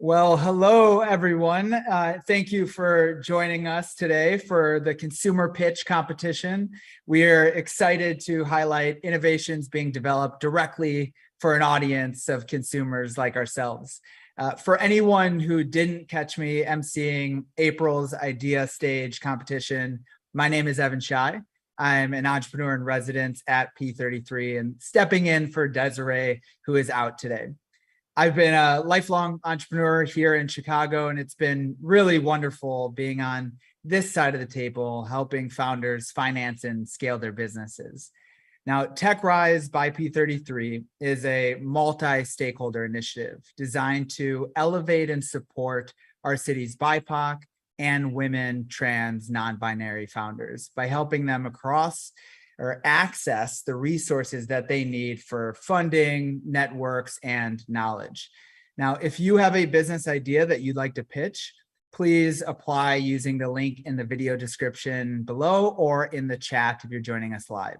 Well, hello, everyone. Thank you for joining us today for the Consumer Pitch Competition. We are excited to highlight innovations being developed directly for an audience of consumers like ourselves. For anyone who didn't catch me emceeing April's Idea Stage competition, my name is Evan Shai. I'm an entrepreneur in residence at P33 and stepping in for Desiree, who is out today. I've been a lifelong entrepreneur here in Chicago, and it's been really wonderful being on this side of the table, helping founders finance and scale their businesses. Now, TechRise by P33 is a multi-stakeholder initiative designed to elevate and support our city's BIPOC and women, trans, non-binary founders by helping them access the resources that they need for funding, networks, and knowledge. Now, if you have a business idea that you'd like to pitch, please apply using the link in the video description below or in the chat if you're joining us live.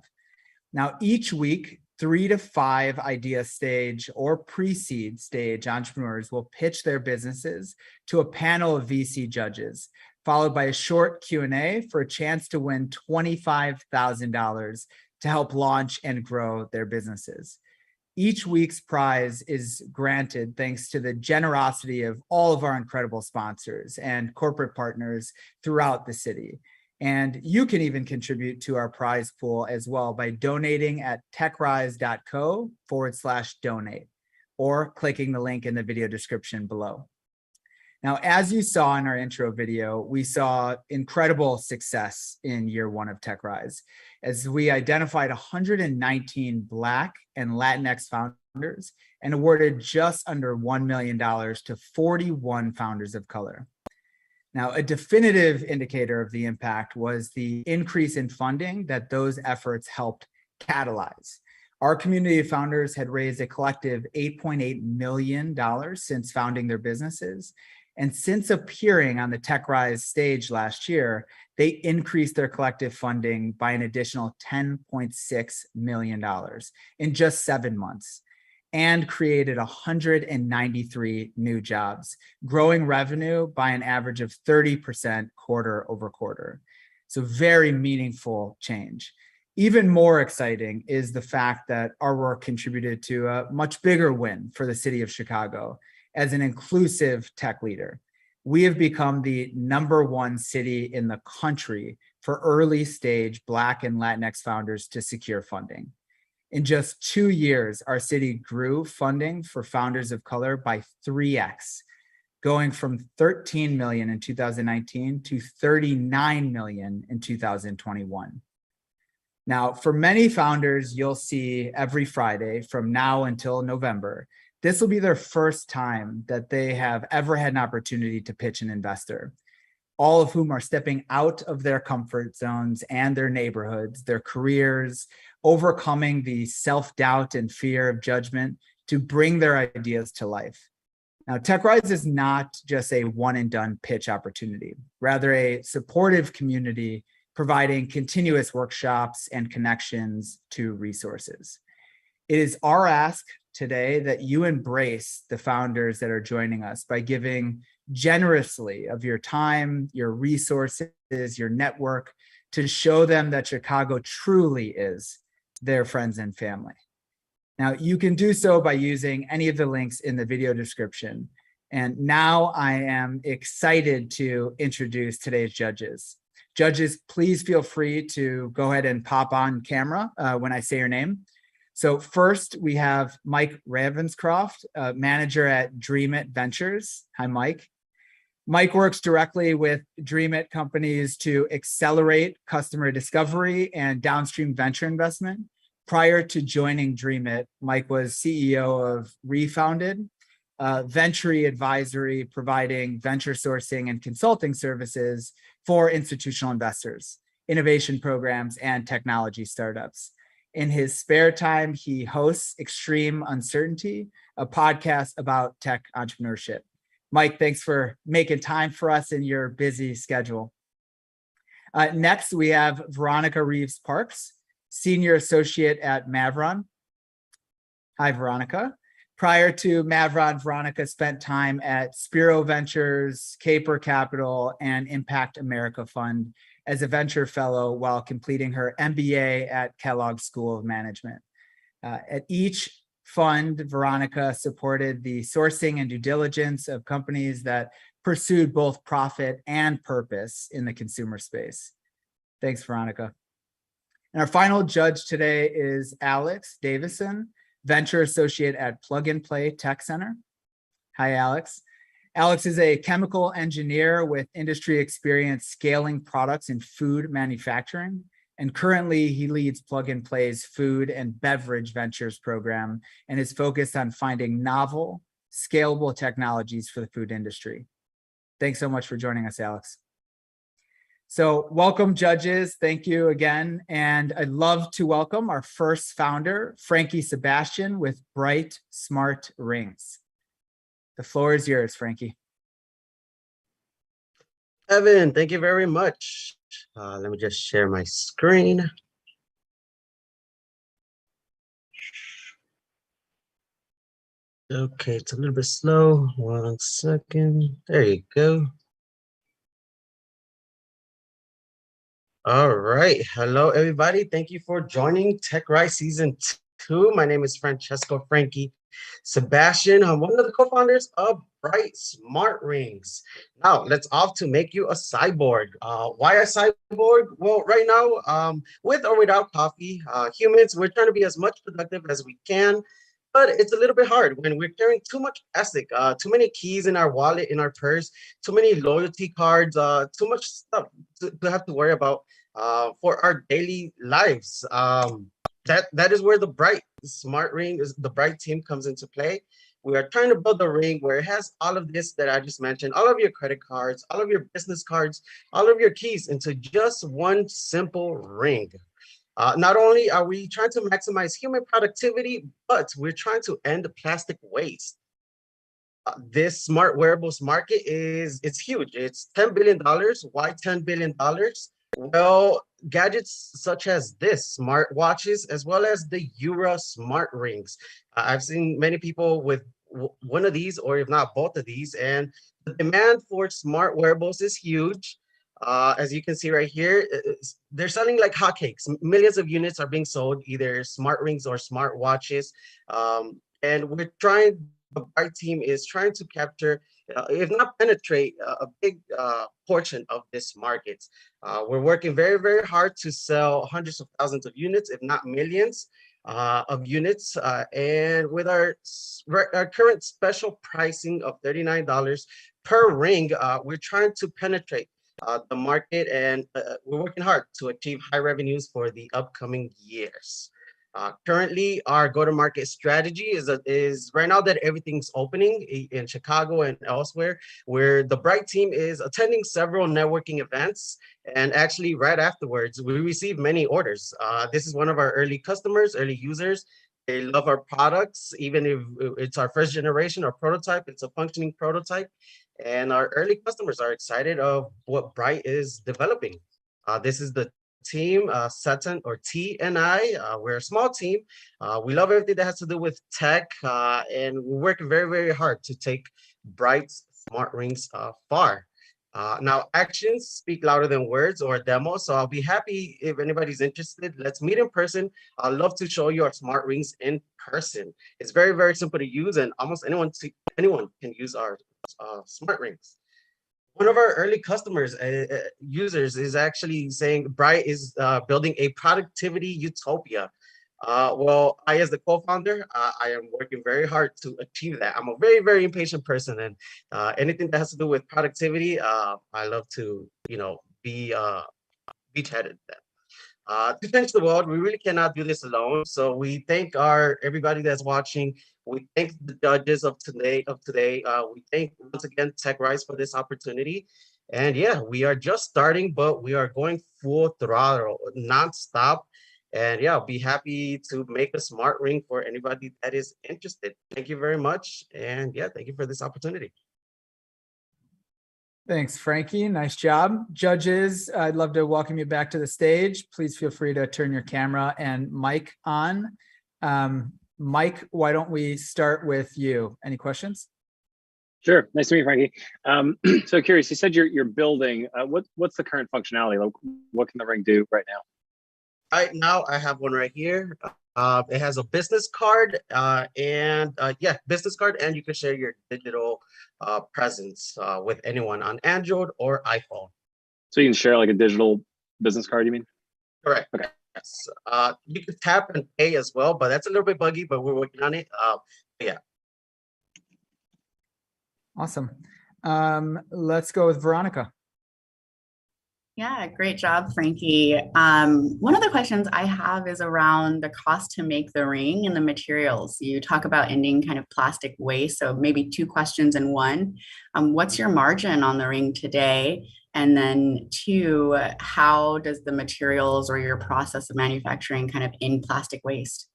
Now, each week, 3 to 5 idea stage or pre-seed stage entrepreneurs will pitch their businesses to a panel of VC judges, followed by a short Q&A for a chance to win $25,000 to help launch and grow their businesses. Each week's prize is granted thanks to the generosity of all of our incredible sponsors and corporate partners throughout the city. And you can even contribute to our prize pool as well by donating at techrise.co/donate or clicking the link in the video description below. Now, as you saw in our intro video, we saw incredible success in year one of TechRise as we identified 119 Black and Latinx founders and awarded just under $1 million to 41 founders of color. Now, a definitive indicator of the impact was the increase in funding that those efforts helped catalyze. Our community of founders had raised a collective $8.8 million since founding their businesses. And since appearing on the TechRise stage last year, they increased their collective funding by an additional $10.6 million in just 7 months and created 193 new jobs, growing revenue by an average of 30% quarter over quarter. So very meaningful change. Even more exciting is the fact that our work contributed to a much bigger win for the city of Chicago. As an inclusive tech leader, we have become the #1 city in the country for early stage Black and Latinx founders to secure funding. In just 2 years, our city grew funding for founders of color by 3x, going from 13 million in 2019 to 39 million in 2021. Now, for many founders, you'll see every Friday from now until November, this will be their first time that they have ever had an opportunity to pitch an investor, all of whom are stepping out of their comfort zones and their neighborhoods, their careers, overcoming the self-doubt and fear of judgment to bring their ideas to life. Now, TechRise is not just a one-and-done pitch opportunity, rather a supportive community providing continuous workshops and connections to resources. It is our ask today that you embrace the founders that are joining us by giving generously of your time, your resources, your network to show them that Chicago truly is their friends and family. Now, you can do so by using any of the links in the video description. And now I am excited to introduce today's judges. Judges, please feel free to go ahead and pop on camera when I say your name. So first, we have Mike Ravenscroft, manager at DreamIt Ventures. Hi, Mike. Mike works directly with DreamIt companies to accelerate customer discovery and downstream venture investment. Prior to joining DreamIt, Mike was CEO of Refounded, Venture Advisory, providing venture sourcing and consulting services for institutional investors, innovation programs, and technology startups. In his spare time, he hosts Extreme Uncertainty, a podcast about tech entrepreneurship. Mike, thanks for making time for us in your busy schedule. Next, we have Veronica Reaves-Parks, Senior Associate at Maveron. Hi, Veronica. Prior to Maveron, Veronica spent time at Spiro Ventures, Caper Capital, and Impact America Fund as a venture fellow while completing her MBA at Kellogg School of Management. At each fund, Veronica supported the sourcing and due diligence of companies that pursued both profit and purpose in the consumer space. Thanks, Veronica. And our final judge today is Alex Davisson, Venture Associate at Plug and Play Tech Center. Hi, Alex. Alex is a chemical engineer with industry experience scaling products in food manufacturing. And currently he leads Plug and Play's food and beverage ventures program and is focused on finding novel, scalable technologies for the food industry. Thanks so much for joining us, Alex. So welcome, judges. Thank you again. And I'd love to welcome our first founder, Frankie Sebastian with Bright Smart Rings. The floor is yours, Frankie. Evan, thank you very much. Let me just share my screen. Okay, it's a little bit slow. 1 second. There you go. All right. Hello, everybody. Thank you for joining TechRise Season 2. My name is Frankie Sebastian. I'm one of the co-founders of Bright Smart Rings. Now, let's off to make you a cyborg. Why a cyborg? Well, right now, with or without coffee, humans, we're trying to be as much productive as we can. But it's a little bit hard when we're carrying too much plastic, too many keys in our wallet, in our purse, too many loyalty cards, too much stuff to have to worry about for our daily lives. That is where the Bright Smart Ring, the Bright team comes into play. We are trying to build a ring where it has all of this that I just mentioned, all of your credit cards, all of your business cards, all of your keys into just one simple ring. Not only are we trying to maximize human productivity, but we're trying to end plastic waste. This smart wearables market it's huge. It's $10 billion. Why $10 billion? Well, gadgets such as this, smartwatches, as well as the Ura smart rings. I've seen many people with one of these, or if not both of these, and the demand for smart wearables is huge. As you can see right here, they're selling like hotcakes. Millions of units are being sold, either smart rings or smart watches. And we're trying, the Bright team is trying to capture, if not penetrate, a big portion of this market. We're working very, very hard to sell hundreds of thousands of units, if not millions of units. And with our current special pricing of $39 per ring, we're trying to penetrate the market, and we're working hard to achieve high revenues for the upcoming years. Currently, our go-to-market strategy is right now that everything's opening in Chicago and elsewhere, where the Bright team is attending several networking events, and actually right afterwards, we receive many orders. This is one of our early customers, early users. They love our products, even if it's our first generation or prototype, it's a functioning prototype. And our early customers are excited of what Bright is developing. This is the team, Sutton or T and I. We're a small team. We love everything that has to do with tech, and we're working very, very hard to take Bright's smart rings far. Now, actions speak louder than words or a demo, so I'll be happy if anybody's interested. Let's meet in person. I'd love to show you our smart rings in person. It's very, very simple to use, and almost anyone can use our smart rings. One of our early customers, users, is actually saying Bright is building a productivity utopia. Well, I, as the co-founder, I am working very hard to achieve that. I'm a very, very impatient person, and anything that has to do with productivity, I love to, be beachheaded that. To change the world, we really cannot do this alone. So we thank everybody that's watching. We thank the judges of today. We thank once again TechRise for this opportunity. And yeah, we are just starting, but we are going full throttle, nonstop. And yeah, I'll be happy to make a smart ring for anybody that is interested. Thank you very much. And yeah, thank you for this opportunity. Thanks, Frankie. Nice job. Judges, I'd love to welcome you back to the stage. Please feel free to turn your camera and mic on. Mike, why don't we start with you? Any questions? Sure. Nice to meet you, Frankie. So curious, you said you're building. What's the current functionality? Like, what can the ring do right now? Right now, I have one right here. It has a business card business card, and you can share your digital presence with anyone on Android or iPhone. So you can share like a digital business card, you mean? Correct. Okay. Yes. You can tap and pay as well, but that's a little bit buggy, but we're working on it. Yeah. Awesome. Let's go with Veronica. Yeah, great job, Frankie. One of the questions I have is around the cost to make the ring and the materials. You talk about ending kind of plastic waste, so maybe two questions in one. What's your margin on the ring today? And then two, how does the materials or your process of manufacturing kind of end plastic waste?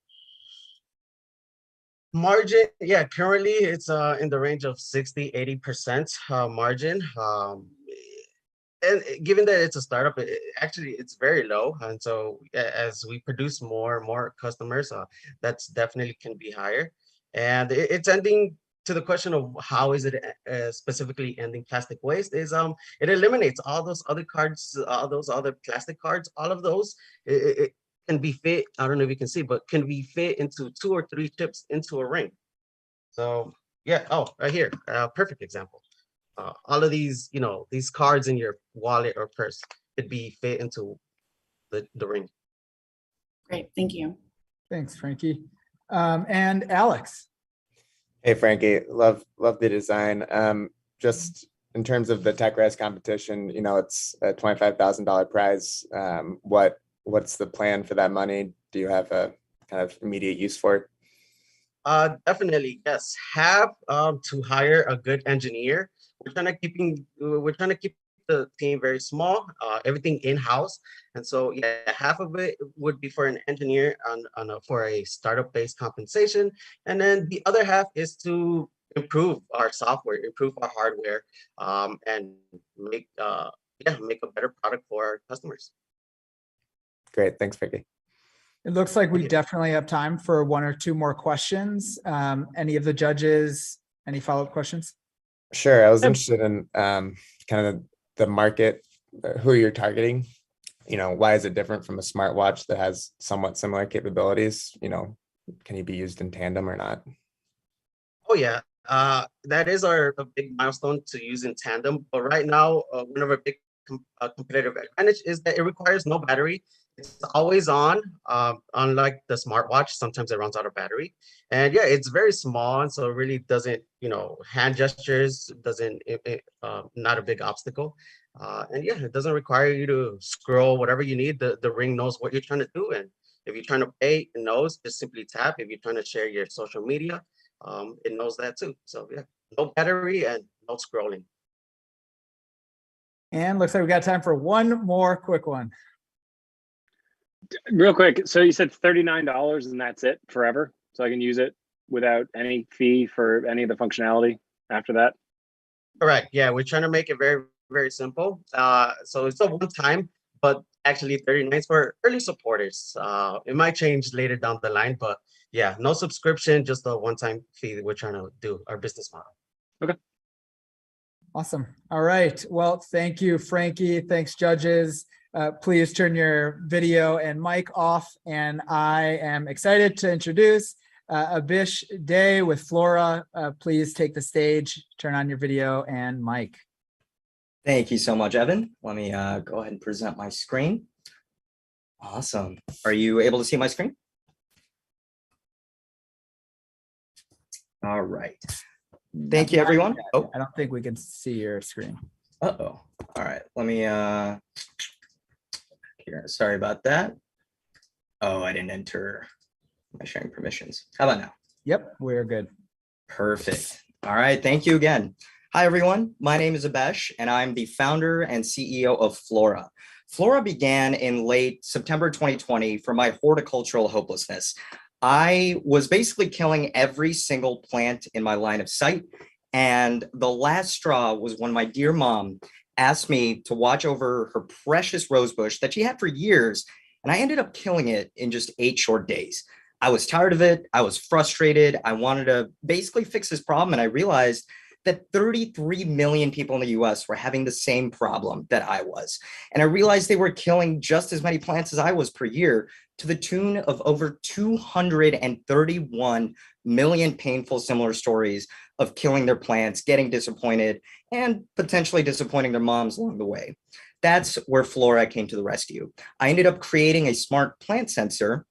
Margin, yeah, currently it's in the range of 60-80% margin. And given that it's a startup, actually it's very low. And so as we produce more and more customers, that's definitely can be higher. And it's ending to the question of how is it specifically ending plastic waste is it eliminates all those other cards, all those other plastic cards, all of those. It can be fit, I don't know if you can see, but can be fit into 2 or 3 chips into a ring. So yeah, oh, right here, perfect example. All of these, these cards in your wallet or purse could be fit into the ring. Great, thank you. Thanks, Frankie. And Alex. Hey, Frankie, love the design. Just in terms of the TechRise competition, it's a $25,000 prize. What's the plan for that money? Do you have a kind of immediate use for it? Definitely, yes. Have to hire a good engineer. We're trying to keep the team very small, everything in-house. And so yeah, half of it would be for an engineer for a startup-based compensation. And then the other half is to improve our software, improve our hardware, and make a better product for our customers. Great, thanks, Frankie. It looks like we definitely have time for 1 or 2 more questions. Any of the judges, any follow-up questions? Sure, I was interested in kind of the market, who you're targeting. Why is it different from a smartwatch that has somewhat similar capabilities? Can you be used in tandem or not? Oh yeah, that is a big milestone to use in tandem. But right now, one of our big competitive advantage is that it requires no battery. It's always on, unlike the smartwatch. Sometimes it runs out of battery. And yeah, it's very small, and so it really doesn't, hand gestures doesn't, not a big obstacle. And yeah, it doesn't require you to scroll whatever you need. The ring knows what you're trying to do. And if you're trying to pay, it knows, just simply tap. If you're trying to share your social media, it knows that too. So yeah, no battery and no scrolling. And looks like we got time for 1 more quick one. Real quick. So you said $39 and that's it forever. So I can use it without any fee for any of the functionality after that. Correct. Yeah, we're trying to make it very, very simple. So it's a one-time, but actually 39 for early supporters. It might change later down the line, but yeah, no subscription, just a one-time fee that we're trying to do, our business model. Okay. Awesome. All right. Well, thank you, Frankie. Thanks, judges. Please turn your video and mic off. And I am excited to introduce Aabesh Day with Flora. Please take the stage, turn on your video and mic. Thank you so much, Evan. Let me go ahead and present my screen. Awesome. Are you able to see my screen? All right. Thank you, everyone. Oh, I don't think we can see your screen. uh-oh. All right. Let me here. Sorry about that. Oh, I didn't enter my sharing permissions. How about now? Yep, we're good. Perfect. All right. Thank you again. Hi, everyone. My name is Aabesh, and I'm the founder and CEO of Flora. Flora began in late September 2020 from my horticultural hopelessness. I was basically killing every single plant in my line of sight. And the last straw was when my dear mom asked me to watch over her precious rose bush that she had for years. And I ended up killing it in just 8 short days. I was tired of it. I was frustrated. I wanted to basically fix this problem. And I realized that 33 million people in the US were having the same problem that I was. And I realized they were killing just as many plants as I was per year, to the tune of over 231 million painful similar stories of killing their plants, getting disappointed, and potentially disappointing their moms along the way. That's where Flora came to the rescue. I ended up creating a smart plant sensor,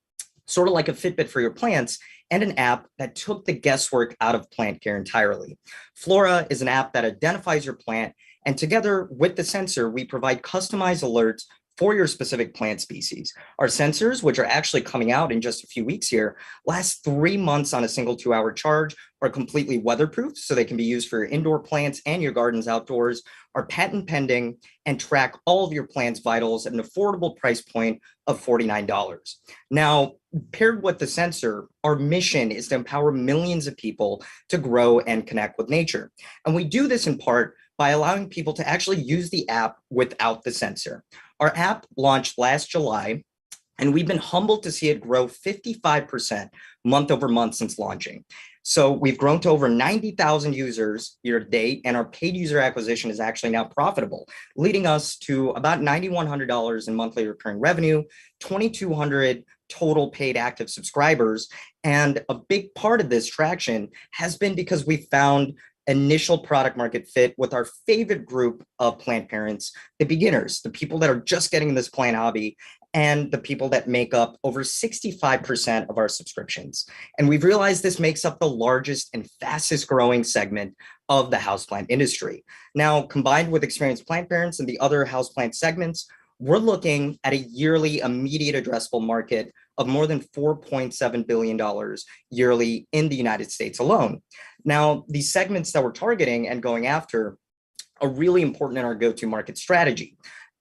sort of like a Fitbit for your plants, and an app that took the guesswork out of plant care entirely. Flora is an app that identifies your plant, and together with the sensor, we provide customized alerts for your specific plant species. Our sensors, which are actually coming out in just a few weeks here, last 3 months on a single 2-hour charge, are completely weatherproof, so they can be used for your indoor plants and your gardens outdoors, are patent pending, and track all of your plant's vitals at an affordable price point of $49. Now, paired with the sensor, our mission is to empower millions of people to grow and connect with nature. And we do this in part by allowing people to actually use the app without the sensor. Our app launched last July, and we've been humbled to see it grow 55% month over month since launching. So we've grown to over 90,000 users year to date, and our paid user acquisition is actually now profitable, leading us to about $9,100 in monthly recurring revenue, 2,200 total paid active subscribers. And a big part of this traction has been because we found initial product market fit with our favorite group of plant parents, the beginners, the people that are just getting this plant hobby, and the people that make up over 65% of our subscriptions. And we've realized this makes up the largest and fastest growing segment of the houseplant industry. Now, combined with experienced plant parents and the other houseplant segments, we're looking at a yearly immediate addressable market of more than $4.7 billion yearly in the United States alone. Now, these segments that we're targeting and going after are really important in our go-to market strategy.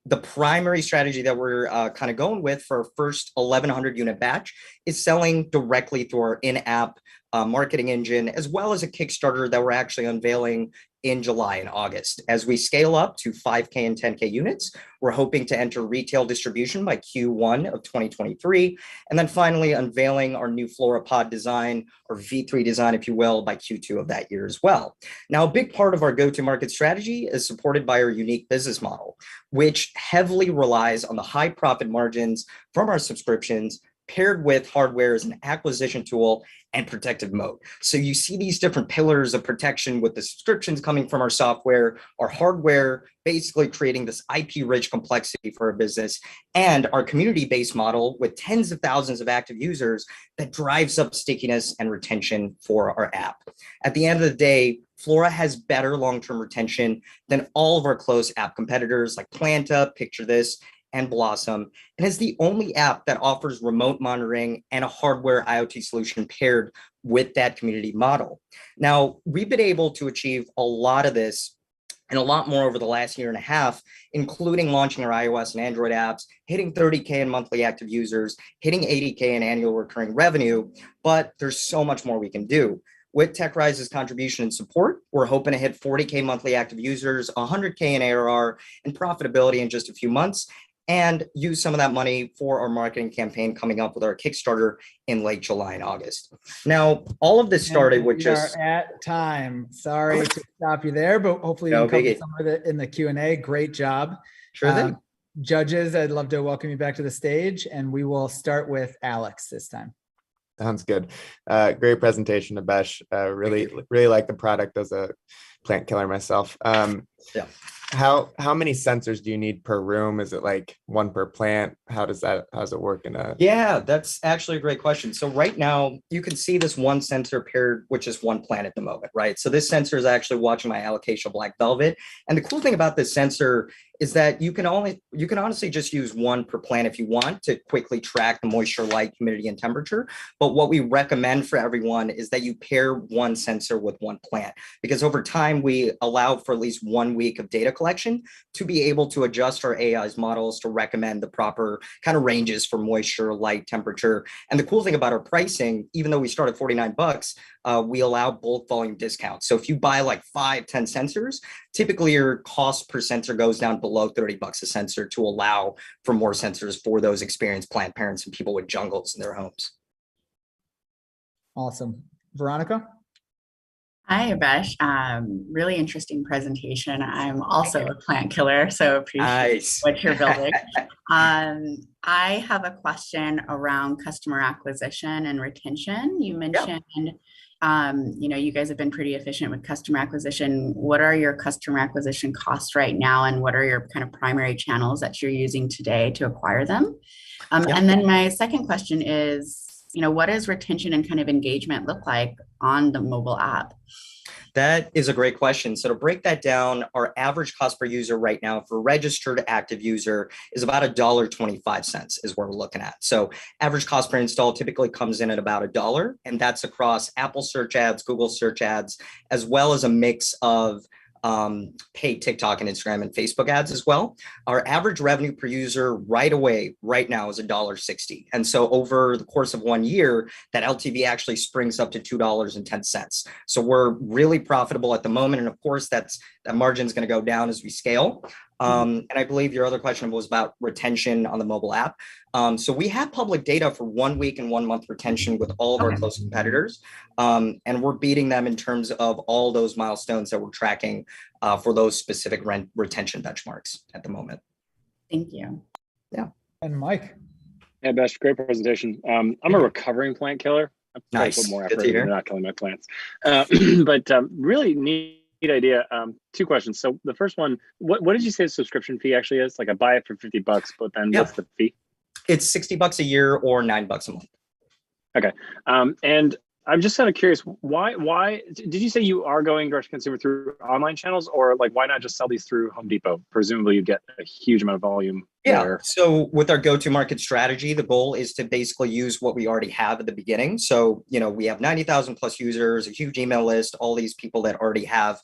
The primary strategy that we're kind of going with for our first 1,100 unit batch is selling directly through our in-app marketing engine, as well as a Kickstarter that we're actually unveiling in July and August. As we scale up to 5K and 10K units, we're hoping to enter retail distribution by Q1 of 2023, and then finally unveiling our new Flora pod design, or V3 design, if you will, by Q2 of that year as well. Now, a big part of our go-to-market strategy is supported by our unique business model, which heavily relies on the high profit margins from our subscriptions, paired with hardware as an acquisition tool and protective moat. So you see these different pillars of protection with the subscriptions coming from our software, our hardware basically creating this IP-rich complexity for our business, and our community-based model with tens of thousands of active users that drives up stickiness and retention for our app. At the end of the day, Flora has better long-term retention than all of our close app competitors like Planta, Picture This, and Blossom, and is the only app that offers remote monitoring and a hardware IoT solution paired with that community model. Now, we've been able to achieve a lot of this and a lot more over the last year and a half, including launching our iOS and Android apps, hitting 30K in monthly active users, hitting 80K in annual recurring revenue, but there's so much more we can do. With TechRise's contribution and support, we're hoping to hit 40K monthly active users, 100K in ARR, and profitability in just a few months, and use some of that money for our marketing campaign coming up with our Kickstarter in late July and August. Now, all of this started with just— We are at time. Sorry to stop you there, but hopefully you can cover some of it in the Q&A. Great job. Sure thing. Judges, I'd love to welcome you back to the stage, and we will start with Alex this time. Sounds good. Great presentation, Aabesh. Really like the product as a plant killer myself. Yeah. How many sensors do you need per room? Is it like one per plant? How does it work in a— Yeah, that's actually a great question. So right now you can see this one sensor paired with just one plant at the moment, right? So this sensor is actually watching my alocasia black velvet. And the cool thing about this sensor is that you can honestly just use one per plant if you want to quickly track the moisture, light, humidity, and temperature. But what we recommend for everyone is that you pair one sensor with one plant, because over time we allow for at least 1 week of data collection to be able to adjust our AI's models to recommend the proper kind of ranges for moisture, light, temperature. And the cool thing about our pricing, even though we start at $49, we allow bulk volume discounts. So if you buy like 5, 10 sensors, typically your cost per sensor goes down below $30 a sensor to allow for more sensors for those experienced plant parents and people with jungles in their homes. Awesome. Veronica? Hi, Aabesh. Really interesting presentation. I'm also a plant killer, so appreciate Nice. what you're building. I have a question around customer acquisition and retention. You mentioned, you guys have been pretty efficient with customer acquisition. What are your customer acquisition costs right now, and what are your kind of primary channels that you're using today to acquire them? And then my second question is, what does retention and kind of engagement look like on the mobile app? That is a great question. So to break that down, our average cost per user right now for registered active user is about $1.25 is what we're looking at. So average cost per install typically comes in at about $1, and that's across Apple search ads, Google search ads, as well as a mix of paid TikTok and Instagram and Facebook ads as well. Our average revenue per user right away, right now is $1.60. And so over the course of 1 year, that LTV actually springs up to $2.10. So we're really profitable at the moment. And of course, that margin is going to go down as we scale. And I believe your other question was about retention on the mobile app. So we have public data for 1 week and 1 month retention with all of our close competitors. And we're beating them in terms of all those milestones that we're tracking for those specific retention benchmarks at the moment. Thank you. Yeah. And Mike? Yeah, Best, great presentation. I'm a recovering plant killer. I probably put more Good effort to into hear. not killing my plants. But really neat idea. 2 questions. So the first one, what did you say the subscription fee actually is? Like I buy it for $50, but then what's the fee? It's $60 a year or $9 a month. Okay. And I'm just kind of curious, why did you say you are going direct to consumer through online channels, or like why not just sell these through Home Depot? Presumably you get a huge amount of volume there. So with our go-to-market strategy, the goal is to basically use what we already have at the beginning. So, we have 90,000 plus users, a huge email list, all these people that already have,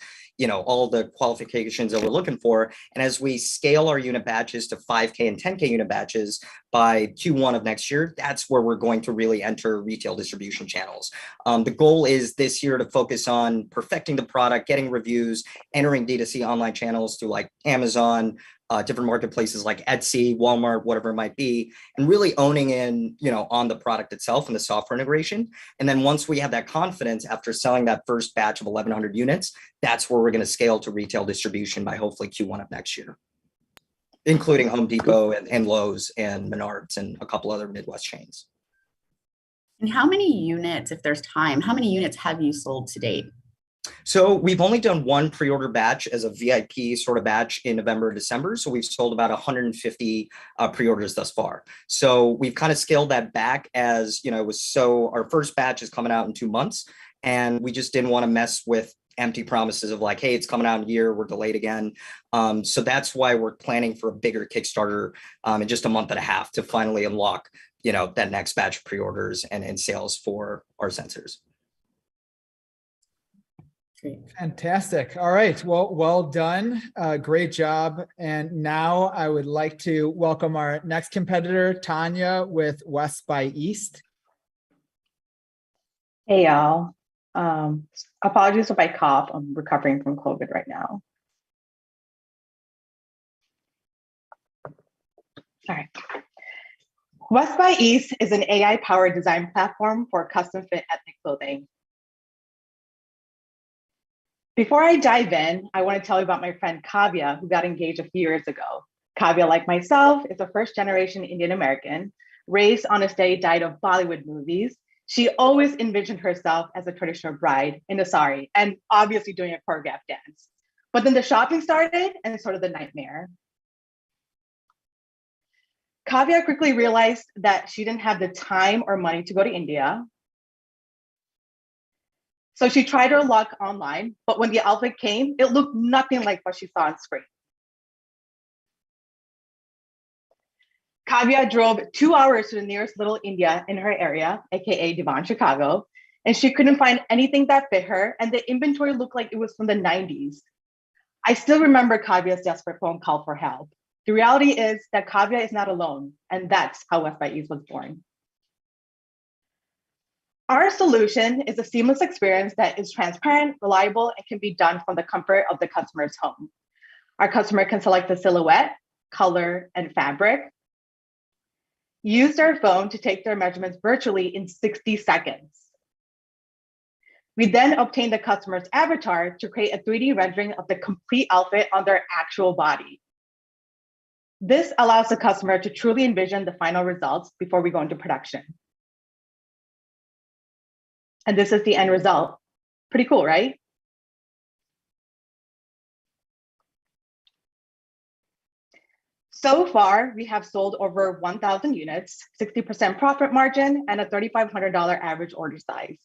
all the qualifications that we're looking for. And as we scale our unit batches to 5K and 10K unit batches by Q1 of next year, that's where we're going to really enter retail distribution channels. The goal is this year to focus on perfecting the product, getting reviews, entering D2C online channels through like Amazon, different marketplaces like Etsy, Walmart, whatever it might be, and really owning in, on the product itself and the software integration. And then once we have that confidence after selling that first batch of 1,100 units, that's where we're going to scale to retail distribution by hopefully Q1 of next year, including Home Depot and Lowe's and Menards and a couple other Midwest chains. And how many units, if there's time, how many units have you sold to date? So we've only done one pre-order batch as a VIP sort of batch in November, December. So we've sold about 150 pre-orders thus far. So we've kind of scaled that back as, our first batch is coming out in 2 months. And we just didn't want to mess with empty promises of like, hey, it's coming out in a year, we're delayed again. So that's why we're planning for a bigger Kickstarter in just a month and a half to finally unlock, that next batch of pre-orders and sales for our sensors. Great. Fantastic. All right. Well done. Great job. And now I would like to welcome our next competitor, Tania with WESTxEAST. Hey, y'all. Apologies if I cough. I'm recovering from COVID right now. All right. WESTxEAST is an AI-powered design platform for custom-fit ethnic clothing. Before I dive in, I want to tell you about my friend Kavya, who got engaged a few years ago. Kavya, like myself, is a first-generation Indian American, raised on a steady diet of Bollywood movies. She always envisioned herself as a traditional bride in a sari and obviously doing a choreographed dance. But then the shopping started and sort of the nightmare. Kavya quickly realized that she didn't have the time or money to go to India. So she tried her luck online, but when the outfit came, it looked nothing like what she saw on screen. Kavya drove 2 hours to the nearest Little India in her area, AKA Devon, Chicago, and she couldn't find anything that fit her, and the inventory looked like it was from the 90s. I still remember Kavya's desperate phone call for help. The reality is that Kavya is not alone, and that's how WESTxEAST was born. Our solution is a seamless experience that is transparent, reliable, and can be done from the comfort of the customer's home. Our customer can select the silhouette, color, and fabric, use their phone to take their measurements virtually in 60 seconds. We then obtain the customer's avatar to create a 3D rendering of the complete outfit on their actual body. This allows the customer to truly envision the final results before we go into production. And this is the end result. Pretty cool, right? So far, we have sold over 1,000 units, 60% profit margin, and a $3,500 average order size.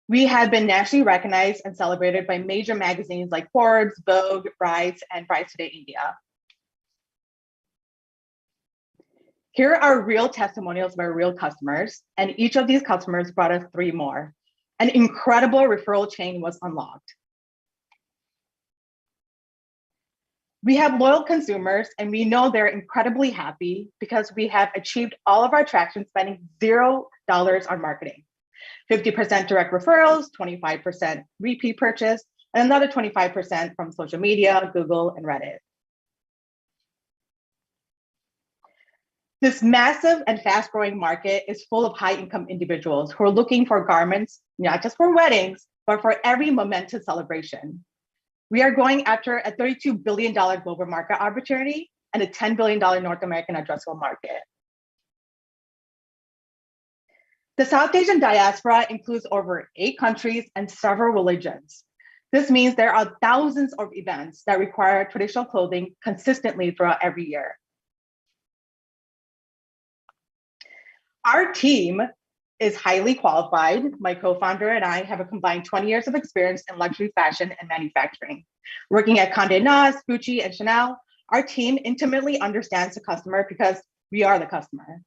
We have been nationally recognized and celebrated by major magazines like Forbes, Vogue, Brides, and Brides Today India. Here are real testimonials by real customers, and each of these customers brought us 3 more. An incredible referral chain was unlocked. We have loyal consumers, and we know they're incredibly happy because we have achieved all of our traction spending $0 on marketing. 50% direct referrals, 25% repeat purchase, and another 25% from social media, Google, and Reddit. This massive and fast-growing market is full of high-income individuals who are looking for garments, not just for weddings, but for every momentous celebration. We are going after a $32 billion global market opportunity and a $10 billion North American addressable market. The South Asian diaspora includes over 8 countries and several religions. This means there are thousands of events that require traditional clothing consistently throughout every year. Our team is highly qualified. My co-founder and I have a combined 20 years of experience in luxury fashion and manufacturing. Working at Condé Nast, Gucci, and Chanel, our team intimately understands the customer because we are the customer.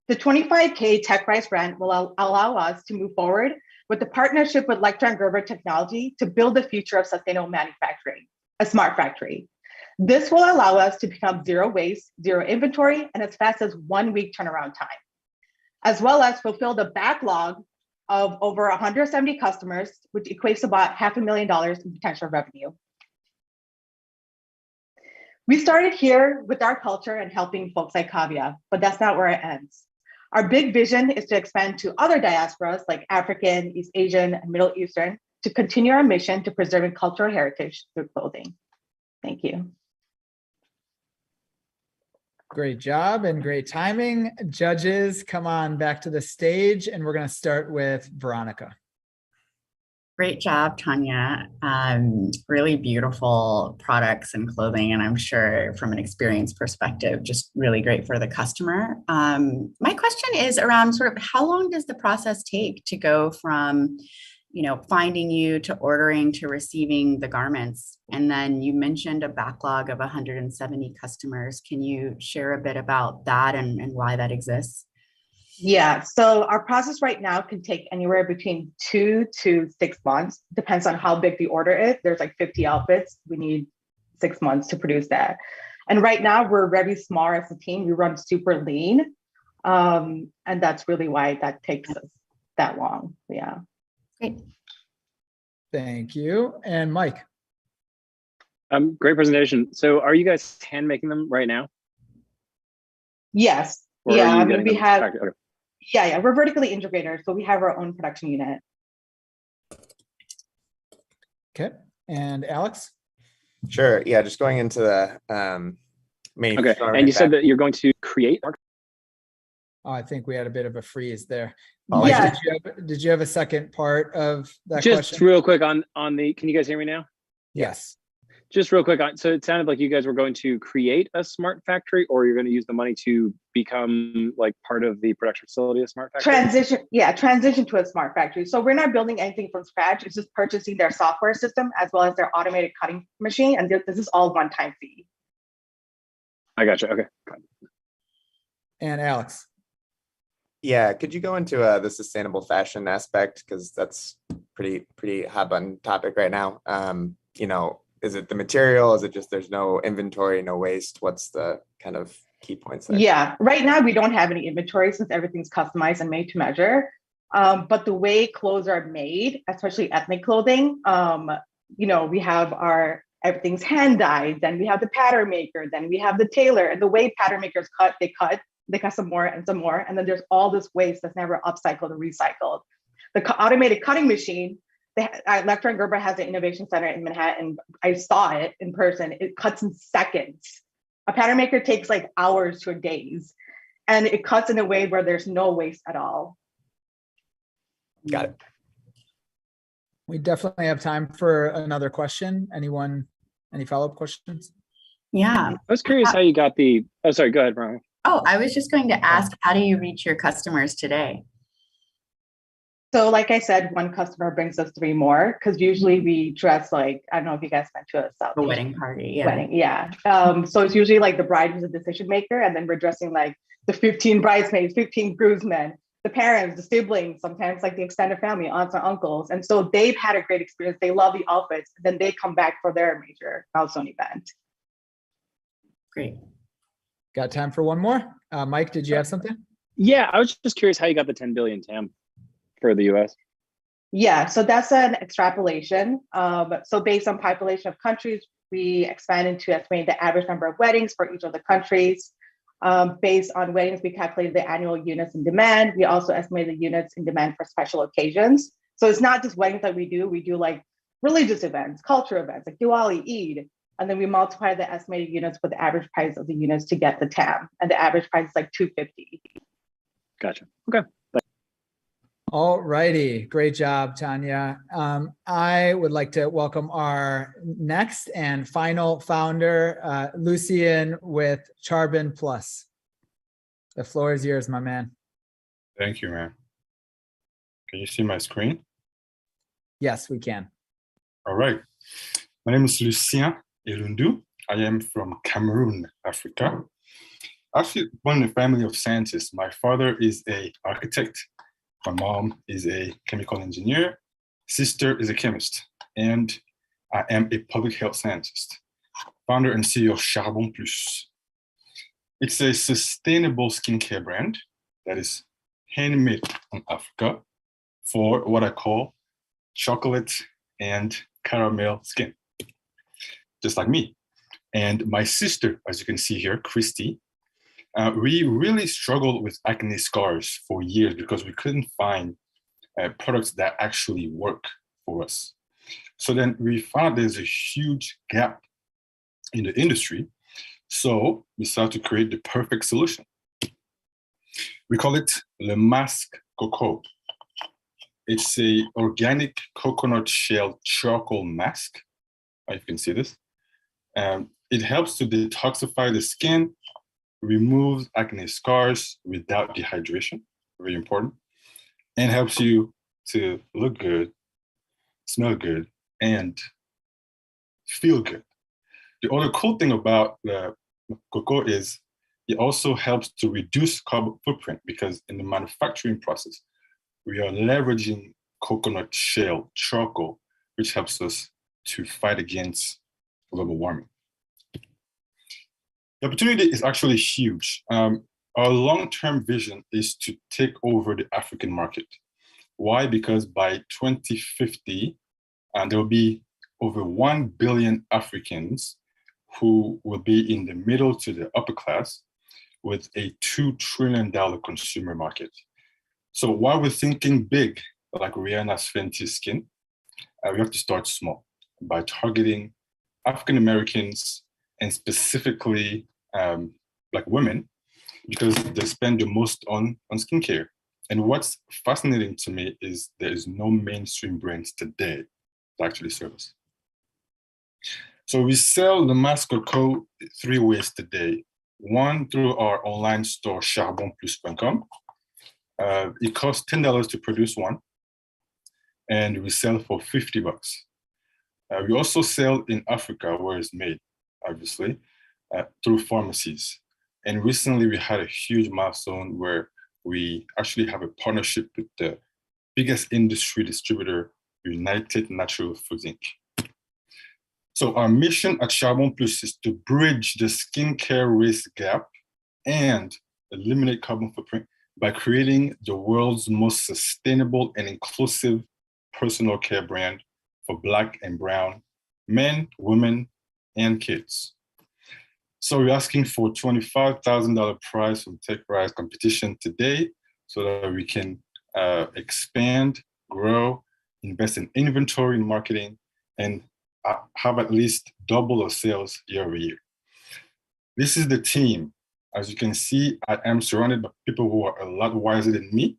The 25K TechRise grant will allow us to move forward with the partnership with Lecter & Gerber Technology to build the future of sustainable manufacturing, a smart factory. This will allow us to become zero waste, zero inventory, and as fast as 1 week turnaround time, as well as fulfill the backlog of over 170 customers, which equates to about $500,000 in potential revenue. We started here with our culture and helping folks like Kavya, but that's not where it ends. Our big vision is to expand to other diasporas like African, East Asian, and Middle Eastern to continue our mission to preserving cultural heritage through clothing. Thank you. Great job and great timing. Judges, come on back to the stage, and we're going to start with Veronica. Great job, Tania. Really beautiful products and clothing, and I'm sure from an experience perspective, just really great for the customer. My question is around sort of how long does the process take to go from, you know, finding you to ordering to receiving the garments? And then you mentioned a backlog of 170 customers. Can you share a bit about that and why that exists? Yeah, so our process right now can take anywhere between 2 to 6 months, depends on how big the order is. There's like 50 outfits. We need 6 months to produce that. And right now we're very small as a team. We run super lean. And that's really why that takes us that long. Yeah. Great. Thank you. And Mike. Great presentation. So are you guys hand making them right now? Yes. Or yeah, are you I mean, getting we them have, factory? Okay. yeah, we're vertically integrated. So we have our own production unit. Okay. And Alex? Sure. Yeah, just going into the Okay. And you said that you're going to create. Oh, I think we had a bit of a freeze there. Oh, Mike, yeah. did you have a second part of that Just question? real quick on the, can you guys hear me now? Yes. Just real quick on, so it sounded like you guys were going to create a smart factory, or you're going to use the money to become like part of the production facility of smart factory? Transition to a smart factory. So we're not building anything from scratch. It's just purchasing their software system as well as their automated cutting machine. And this is all one-time fee. I gotcha. Okay. And Alex? Yeah, could you go into the sustainable fashion aspect, because that's pretty hot button topic right now. You know, is it the material? Is it just there's no inventory, no waste? What's the kind of key points there? Yeah, right now we don't have any inventory since everything's customized and made to measure. But the way clothes are made, especially ethnic clothing, you know, we have everything's hand dyed, then we have the pattern maker, then we have the tailor. And the way pattern makers cut, they cut they cut some more and some more. And then there's all this waste that's never upcycled or recycled. The automated cutting machine, Lecter and Gerber has an innovation center in Manhattan. I saw it in person. It cuts in seconds. A pattern maker takes like hours to days, and it cuts in a way where there's no waste at all. Got it. We definitely have time for another question. Anyone, any follow-up questions? Yeah. I was curious how you got the, oh, sorry, go ahead, Veronica. Oh, I was just going to ask, how do you reach your customers today? So like I said, one customer brings us 3 more, because usually we dress like, I don't know if you guys went to a South A wedding party, yeah. wedding, yeah. So it's usually like the bride who's a decision maker, and then we're dressing like the 15 bridesmaids, 15 groomsmen, the parents, the siblings, sometimes like the extended family, aunts and uncles. And so they've had a great experience. They love the outfits. Then they come back for their major milestone event. Great. Got time for one more? Mike, did you have something? Yeah, I was just curious how you got the 10 billion TAM for the US. Yeah, so that's an extrapolation. So based on population of countries, we expanded to estimate the average number of weddings for each of the countries. Based on weddings, we calculated the annual units in demand. We also estimated the units in demand for special occasions. So it's not just weddings that we do like religious events, culture events, like Diwali, Eid, and then we multiply the estimated units with the average price of the units to get the TAM. And the average price is like $250. Gotcha. Okay. All righty. Great job, Tania. I would like to welcome our next and final founder, Lucien with Charbon Plus. The floor is yours, my man. Thank you, man. Can you see my screen? Yes, we can. All right. My name is Lucien Eloundou. I am from Cameroon, Africa. Actually, born in a family of scientists. My father is an architect. My mom is a chemical engineer. Sister is a chemist. And I am a public health scientist. Founder and CEO of Charbon Plus. It's a sustainable skincare brand that is handmade in Africa for what I call chocolate and caramel skin, just like me. And my sister, as you can see here, Christy, we really struggled with acne scars for years because we couldn't find products that actually work for us. So then we found there's a huge gap in the industry. So we started to create the perfect solution. We call it Le Masque Coco. It's a organic coconut shell charcoal mask. You can see this. It helps to detoxify the skin, removes acne scars without dehydration, very important, and helps you to look good, smell good, and feel good. The other cool thing about the cocoa is it also helps to reduce carbon footprint because in the manufacturing process, we are leveraging coconut shell charcoal, which helps us to fight against global warming. The opportunity is actually huge. Our long-term vision is to take over the African market. Why? Because by 2050, there will be over 1 billion Africans who will be in the middle to the upper class with a $2 trillion consumer market. So while we're thinking big, like Rihanna's Fenty Skin, we have to start small by targeting African Americans and specifically Black women, because they spend the most on skincare. And what's fascinating to me is there is no mainstream brands today that actually serve us. So we sell the Masque Coco 3 ways today. One, through our online store, charbonplus.com. It costs $10 to produce one, and we sell for $50. We also sell in Africa, where it's made, obviously, through pharmacies. And recently we had a huge milestone where we actually have a partnership with the biggest industry distributor, United Natural Foods Inc. So our mission at Charbon Plus is to bridge the skincare risk gap and eliminate carbon footprint by creating the world's most sustainable and inclusive personal care brand for Black and brown men, women, and kids. So we're asking for $25,000 prize from TechRise competition today so that we can expand, grow, invest in inventory and marketing, and have at least double our sales year over year. This is the team. As you can see, I am surrounded by people who are a lot wiser than me,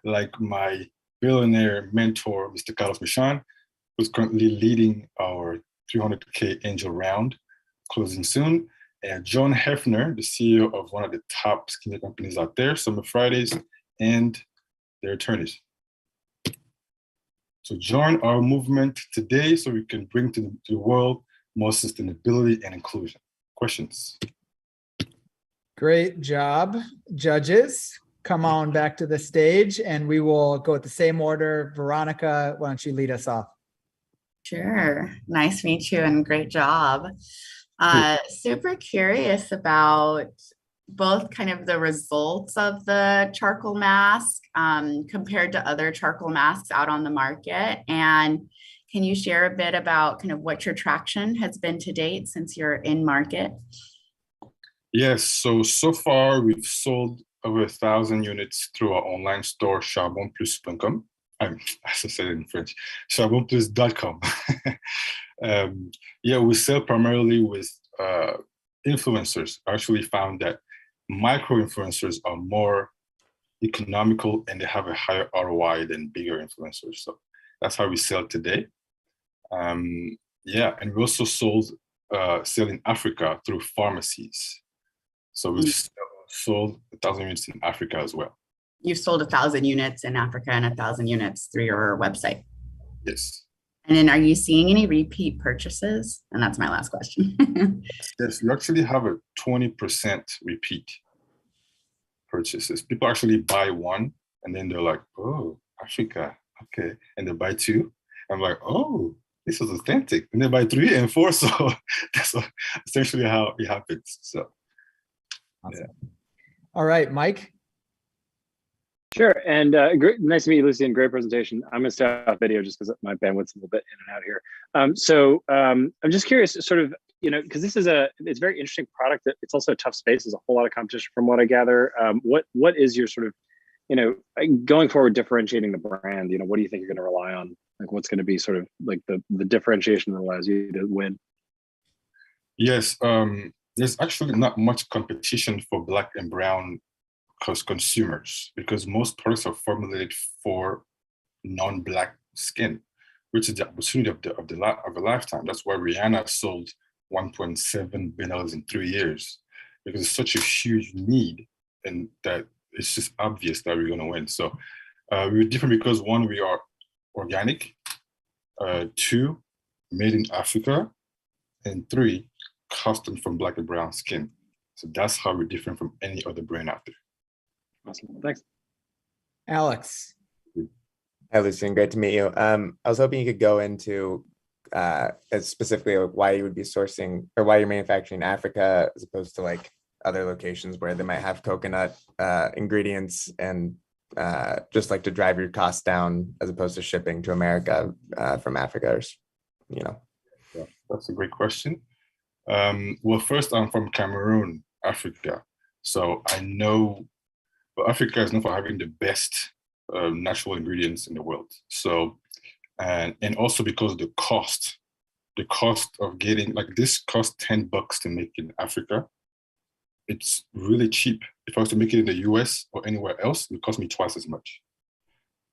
like my billionaire mentor, Mr. Carlos Michon, who's currently leading our 300K angel round, closing soon, and John Hefner, the CEO of one of the top skincare companies out there, Summer Fridays, and their attorneys. So join our movement today so we can bring to the world more sustainability and inclusion. Questions? Great job, judges. Come on back to the stage and we will go at the same order. Veronica, why don't you lead us off? Sure. Nice to meet you and great job. Super curious about both kind of the results of the charcoal mask compared to other charcoal masks out on the market. And can you share a bit about kind of what your traction has been to date since you're in market? Yes, so far we've sold over 1,000 units through our online store, charbonplus.com. I said it in French, charbonplus.com. Yeah, we sell primarily with influencers. I actually found that micro-influencers are more economical and they have a higher ROI than bigger influencers. So that's how we sell today. Yeah, and we also sell in Africa through pharmacies. So we've sold 1,000 units in Africa as well. You've sold 1,000 units in Africa and 1,000 units through your website. Yes. And then are you seeing any repeat purchases? And that's my last question. Yes, we actually have a 20% repeat purchases. People actually buy one and then they're like, oh, Africa, okay. And they buy two. I'm like, oh, this is authentic. And they buy 3 and 4. So that's essentially how it happens. So, awesome. Yeah. All right, Mike. Sure, and great, nice to meet you, Lucien. Great presentation. I'm gonna stay off video just because my bandwidth's a little bit in and out here. I'm just curious, sort of, because this is it's a very interesting product. That it's also a tough space. There's a whole lot of competition from what I gather. What is your sort of, going forward differentiating the brand? What do you think you're going to rely on? Like, what's going to be sort of like the differentiation that allows you to win? Yes, there's actually not much competition for Black and brown consumers because most products are formulated for non-Black skin, which is the opportunity of a lifetime. That's why Rihanna sold $1.7 billion in 3 years, because it's such a huge need and that it's just obvious that we're going to win. So we're different because 1, we are organic, 2, made in Africa, and 3, custom from Black and brown skin. So that's how we're different from any other brand out there. Awesome. Thanks. Alex. Hi, Lucien. Great to meet you. I was hoping you could go into specifically why you would be sourcing or why you're manufacturing in Africa as opposed to like other locations where they might have coconut ingredients and just like to drive your costs down as opposed to shipping to America from Africa or, Yeah, that's a great question. Well, first, I'm from Cameroon, Africa. So I know Africa is known for having the best natural ingredients in the world. So, and also because the cost of getting, like this costs $10 to make in Africa. It's really cheap. If I was to make it in the US or anywhere else, it would cost me twice as much.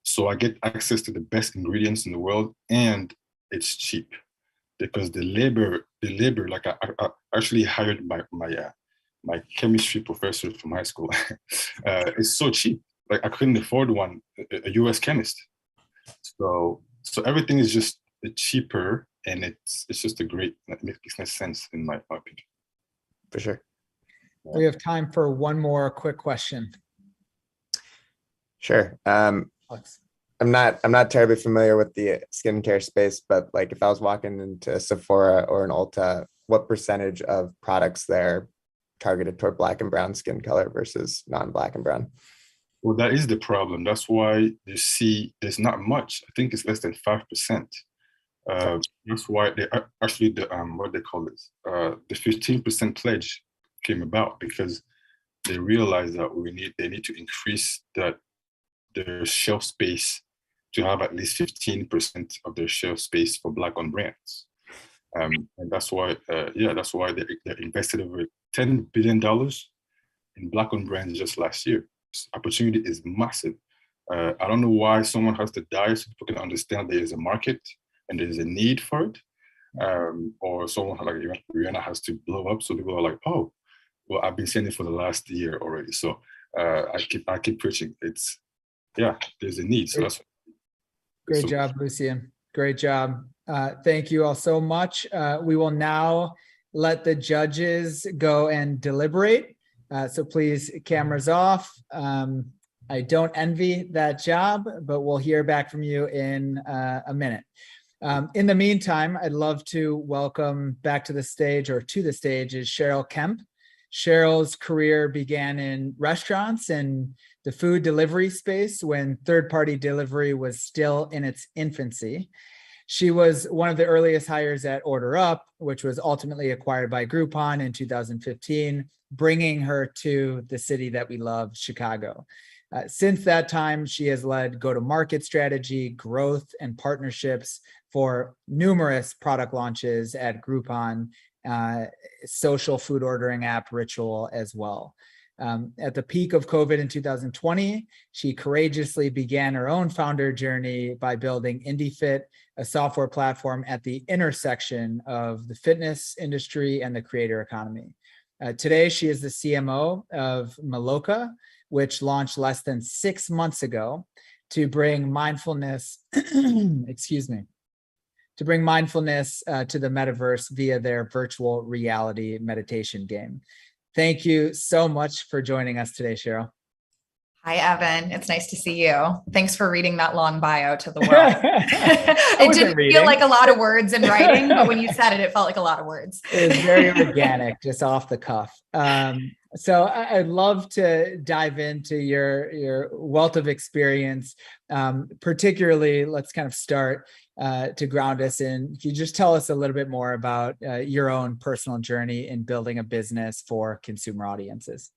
So I get access to the best ingredients in the world and it's cheap because the labor, like I actually hired my chemistry professor from high school. It's so cheap. Like I couldn't afford one, a US chemist. So everything is just cheaper and it's just it makes nice sense in my opinion. For sure. We have time for one more quick question. Sure. I'm not terribly familiar with the skincare space, but like if I was walking into Sephora or an Ulta, what percentage of products there targeted toward Black and brown skin color versus non-Black and brown? Well, that is the problem. That's why you see there's not much. I think it's less than 5% That's why they actually the what they call it, the 15% pledge came about, because they realized that they need to increase their shelf space to have at least 15% of their shelf space for Black-owned brands. And that's why they invested over $10 billion in Black-owned brands just last year. This opportunity is massive. I don't know why someone has to die so people can understand there is a market and there is a need for it. Or someone like Rihanna has to blow up so people are like, oh, well, I've been saying it for the last year already. So I keep preaching. There's a need. So that's Great job, Lucien. Great job. Thank you all so much. We will now let the judges go and deliberate. So please, cameras off. I don't envy that job, but we'll hear back from you in a minute. In the meantime, I'd love to welcome back to the stage is Cheryl Kemp. Cheryl's career began in restaurants and the food delivery space when third-party delivery was still in its infancy. She was one of the earliest hires at Order Up, which was ultimately acquired by Groupon in 2015, bringing her to the city that we love, Chicago. Since that time, she has led go-to-market strategy, growth, and partnerships for numerous product launches at Groupon, social food ordering app Ritual as well. At the peak of COVID in 2020, she courageously began her own founder journey by building IndieFit, a software platform at the intersection of the fitness industry and the creator economy. Today, she is the CMO of Maloka, which launched less than 6 months ago to bring mindfulness, excuse me, to bring mindfulness to the metaverse via their virtual reality meditation game. Thank you so much for joining us today, Cheryl. Hi, Evan. It's nice to see you. Thanks for reading that long bio to the world. It didn't feel like a lot of words in writing, but when you said it, it felt like a lot of words. It was very organic, just off the cuff. So I'd love to dive into your wealth of experience. Particularly, let's kind of start to ground us in. Can you just tell us a little bit more about your own personal journey in building a business for consumer audiences?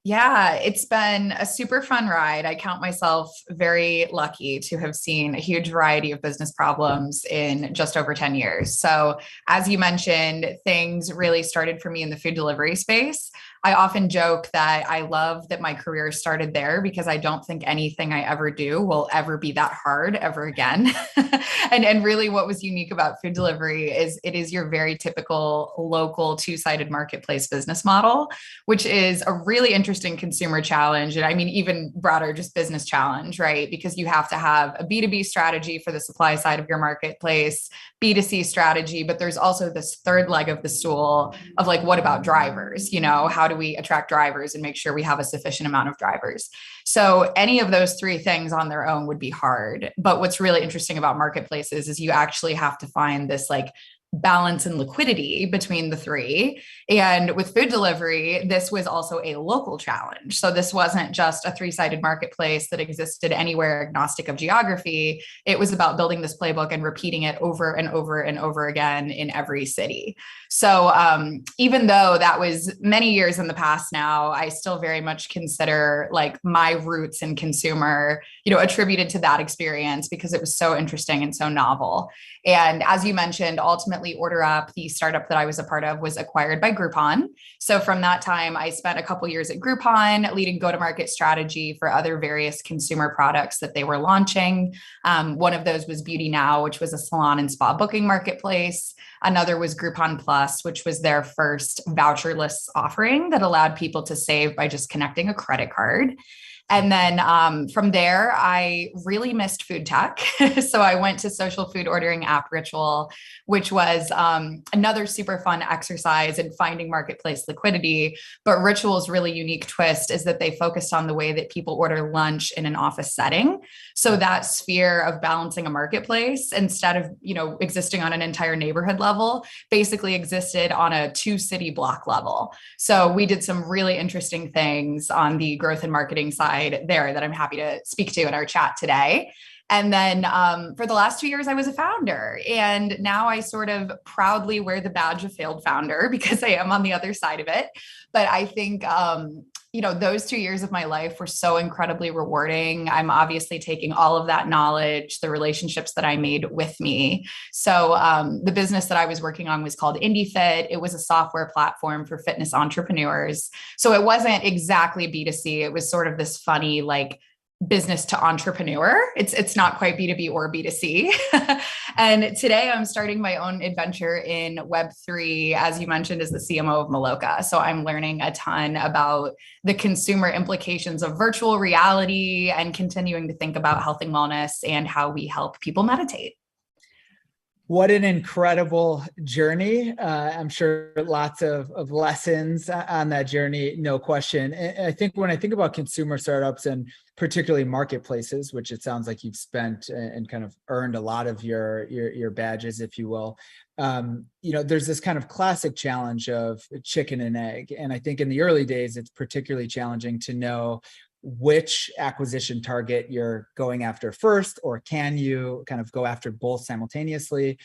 Yeah, it's been a super fun ride. I count myself very lucky to have seen a huge variety of business problems in just over 10 years. So as you mentioned, things really started for me in the food delivery space. I often joke that I love that my career started there because I don't think anything I ever do will ever be that hard ever again. And really what was unique about food delivery is it is your very typical local two-sided marketplace business model, which is a really interesting consumer challenge. And I mean, even broader, just business challenge, right? Because you have to have a B2B strategy for the supply side of your marketplace, B2C strategy, but there's also this third leg of the stool of like, what about drivers? You know, how do we attract drivers and make sure we have a sufficient amount of drivers? So any of those three things on their own would be hard. But what's really interesting about marketplaces is you actually have to find this like balance and liquidity between the three. And with food delivery, this was also a local challenge. So this wasn't just a three-sided marketplace that existed anywhere agnostic of geography. It was about building this playbook and repeating it over and over and over again in every city. So even though that was many years in the past now, I still very much consider like my roots in consumer, attributed to that experience because it was so interesting and so novel. And as you mentioned, ultimately Order Up, the startup that I was a part of, was acquired by Groupon. So from that time, I spent a couple years at Groupon leading go-to-market strategy for other various consumer products that they were launching. One of those was Beauty Now, which was a salon and spa booking marketplace. Another was Groupon Plus, which was their first voucherless offering that allowed people to save by just connecting a credit card. And then from there, I really missed food tech. So I went to social food ordering app Ritual, which was another super fun exercise in finding marketplace liquidity. But Ritual's really unique twist is that they focused on the way that people order lunch in an office setting. So that sphere of balancing a marketplace, instead of existing on an entire neighborhood level, basically existed on a 2-city block level. So we did some really interesting things on the growth and marketing side there that I'm happy to speak to in our chat today. And then for the last 2 years, I was a founder. And now I sort of proudly wear the badge of failed founder because I am on the other side of it. But I think, those 2 years of my life were so incredibly rewarding. I'm obviously taking all of that knowledge, the relationships that I made with me. So the business that I was working on was called IndieFit. It was a software platform for fitness entrepreneurs. So it wasn't exactly B2C. It was sort of this funny, like, business to entrepreneur. It's not quite B2B or B2C. And today I'm starting my own adventure in Web3, as you mentioned, as the CMO of Maloka. So I'm learning a ton about the consumer implications of virtual reality and continuing to think about health and wellness and how we help people meditate. What an incredible journey. I'm sure lots of lessons on that journey, no question. And I think when I think about consumer startups and particularly marketplaces, which it sounds like you've spent and kind of earned a lot of your badges, if you will, there's this kind of classic challenge of chicken and egg. And I think in the early days, it's particularly challenging to know which acquisition target you're going after first, or can you kind of go after both simultaneously?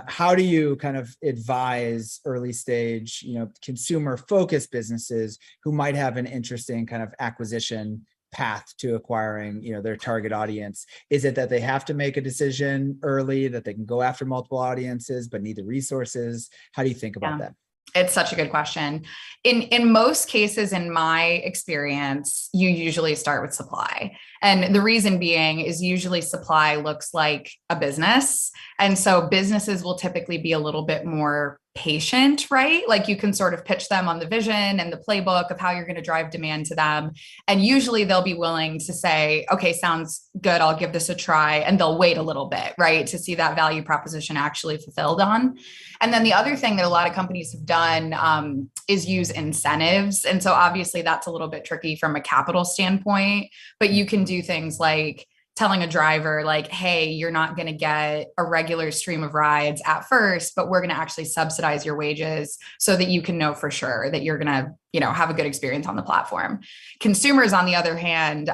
How do you kind of advise early stage, consumer focused businesses who might have an interesting kind of acquisition path to acquiring, their target audience? Is it that they have to make a decision early, that they can go after multiple audiences, but need the resources? How do you think about that? It's such a good question. In most cases, in my experience, you usually start with supply. And the reason being is usually supply looks like a business. And so businesses will typically be a little bit more patient, right? Like you can sort of pitch them on the vision and the playbook of how you're going to drive demand to them. And usually they'll be willing to say, okay, sounds good, I'll give this a try. And they'll wait a little bit, right, to see that value proposition actually fulfilled on. And then the other thing that a lot of companies have done is use incentives. And so obviously that's a little bit tricky from a capital standpoint, but you can do things like telling a driver like, hey, you're not going to get a regular stream of rides at first, but we're going to actually subsidize your wages so that you can know for sure that you're going to, have a good experience on the platform. Consumers, on the other hand,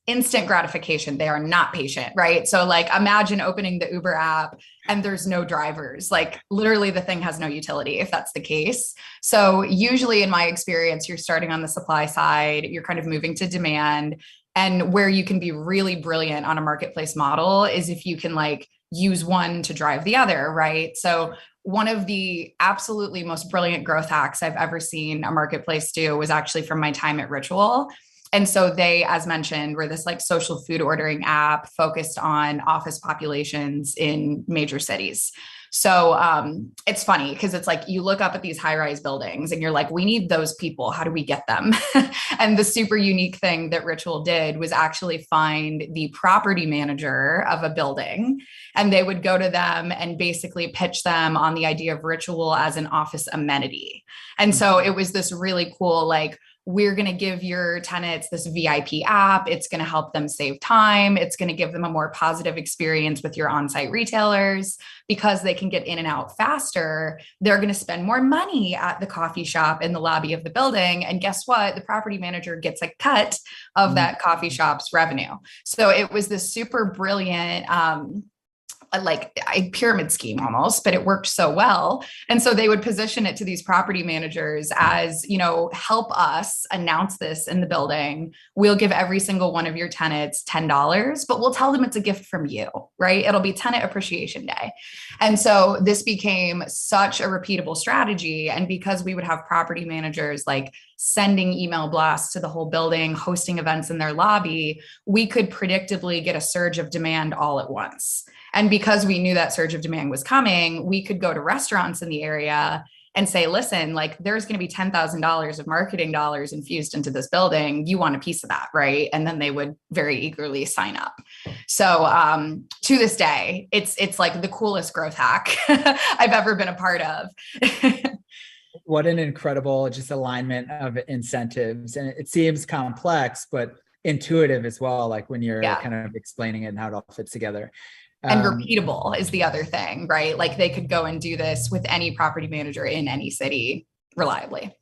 instant gratification, they are not patient, right? So like imagine opening the Uber app and there's no drivers, like literally the thing has no utility if that's the case. So usually in my experience, you're starting on the supply side, you're kind of moving to demand. And where you can be really brilliant on a marketplace model is if you can like use one to drive the other, right? So one of the absolutely most brilliant growth hacks I've ever seen a marketplace do was actually from my time at Ritual. And so they, as mentioned, were this like social food ordering app focused on office populations in major cities. So it's funny because it's like you look up at these high-rise buildings and you're like, we need those people. How do we get them? And the super unique thing that Ritual did was actually find the property manager of a building, and they would go to them and basically pitch them on the idea of Ritual as an office amenity. And so it was this really cool, like, we're going to give your tenants this VIP app. It's going to help them save time. It's going to give them a more positive experience with your on-site retailers because they can get in and out faster. They're going to spend more money at the coffee shop in the lobby of the building. And guess what? The property manager gets a cut of that coffee shop's revenue. So it was this super brilliant, like a pyramid scheme almost, but it worked so well. And so they would position it to these property managers as, help us announce this in the building. We'll give every single one of your tenants $10, but we'll tell them it's a gift from you, right? It'll be Tenant Appreciation Day. And so this became such a repeatable strategy. And because we would have property managers like sending email blasts to the whole building, hosting events in their lobby, we could predictably get a surge of demand all at once. And because we knew that surge of demand was coming, we could go to restaurants in the area and say, listen, like there's going to be $10,000 of marketing dollars infused into this building. You want a piece of that, right? And then they would very eagerly sign up. So to this day, it's like the coolest growth hack I've ever been a part of. What an incredible just alignment of incentives. And it seems complex, but intuitive as well, like when you're kind of explaining it and how it all fits together. And repeatable is the other thing, right? Like they could go and do this with any property manager in any city reliably.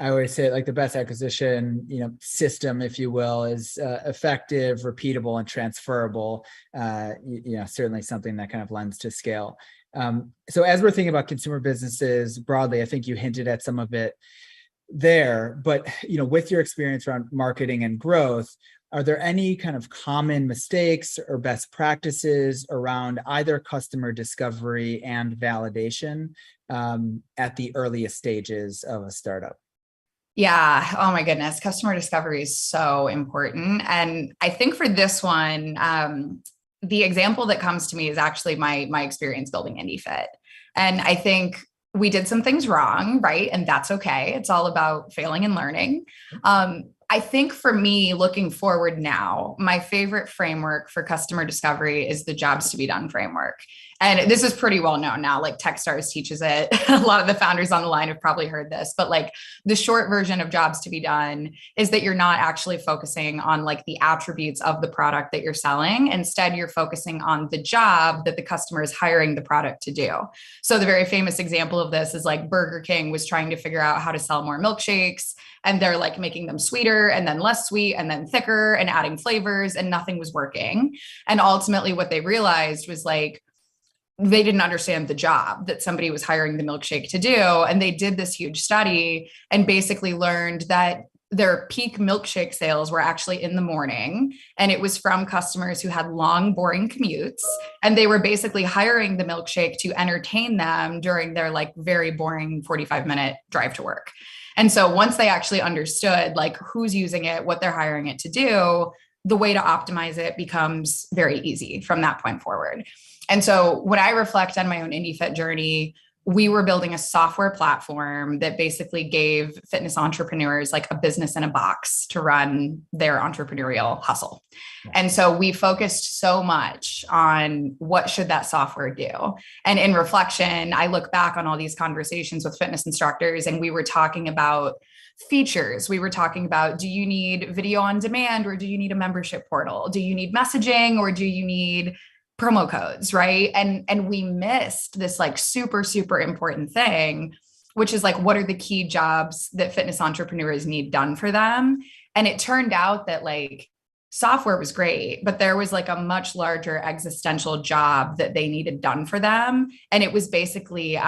I always say like the best acquisition, system, if you will, is effective, repeatable, and transferable. Certainly something that kind of lends to scale. So as we're thinking about consumer businesses broadly, I think you hinted at some of it there, but with your experience around marketing and growth, are there any kind of common mistakes or best practices around either customer discovery and validation at the earliest stages of a startup? Yeah. Oh my goodness. Customer discovery is so important. And I think for this one, the example that comes to me is actually my experience building IndieFit. And I think we did some things wrong, right? And that's okay. It's all about failing and learning. I think for me, looking forward now, my favorite framework for customer discovery is the jobs to be done framework. And this is pretty well known now, like Techstars teaches it. A lot of the founders on the line have probably heard this, but like the short version of jobs to be done is that you're not actually focusing on like the attributes of the product that you're selling. Instead, you're focusing on the job that the customer is hiring the product to do. So the very famous example of this is like Burger King was trying to figure out how to sell more milkshakes, and they're like making them sweeter and then less sweet and then thicker and adding flavors, and nothing was working. And ultimately what they realized was like, they didn't understand the job that somebody was hiring the milkshake to do. And they did this huge study and basically learned that their peak milkshake sales were actually in the morning. And it was from customers who had long, boring commutes. And they were basically hiring the milkshake to entertain them during their like very boring 45-minute drive to work. And so once they actually understood like who's using it, what they're hiring it to do, the way to optimize it becomes very easy from that point forward. And so when I reflect on my own IndieFit journey, we were building a software platform that basically gave fitness entrepreneurs like a business in a box to run their entrepreneurial hustle. And so we focused so much on what should that software do. And in reflection, I look back on all these conversations with fitness instructors, and we were talking about features. We were talking about, do you need video on demand, or do you need a membership portal? Do you need messaging, or do you need promo codes, right? And we missed this like super, super important thing, which is like, what are the key jobs that fitness entrepreneurs need done for them? And it turned out that like software was great, but there was like a much larger existential job that they needed done for them. And it was basically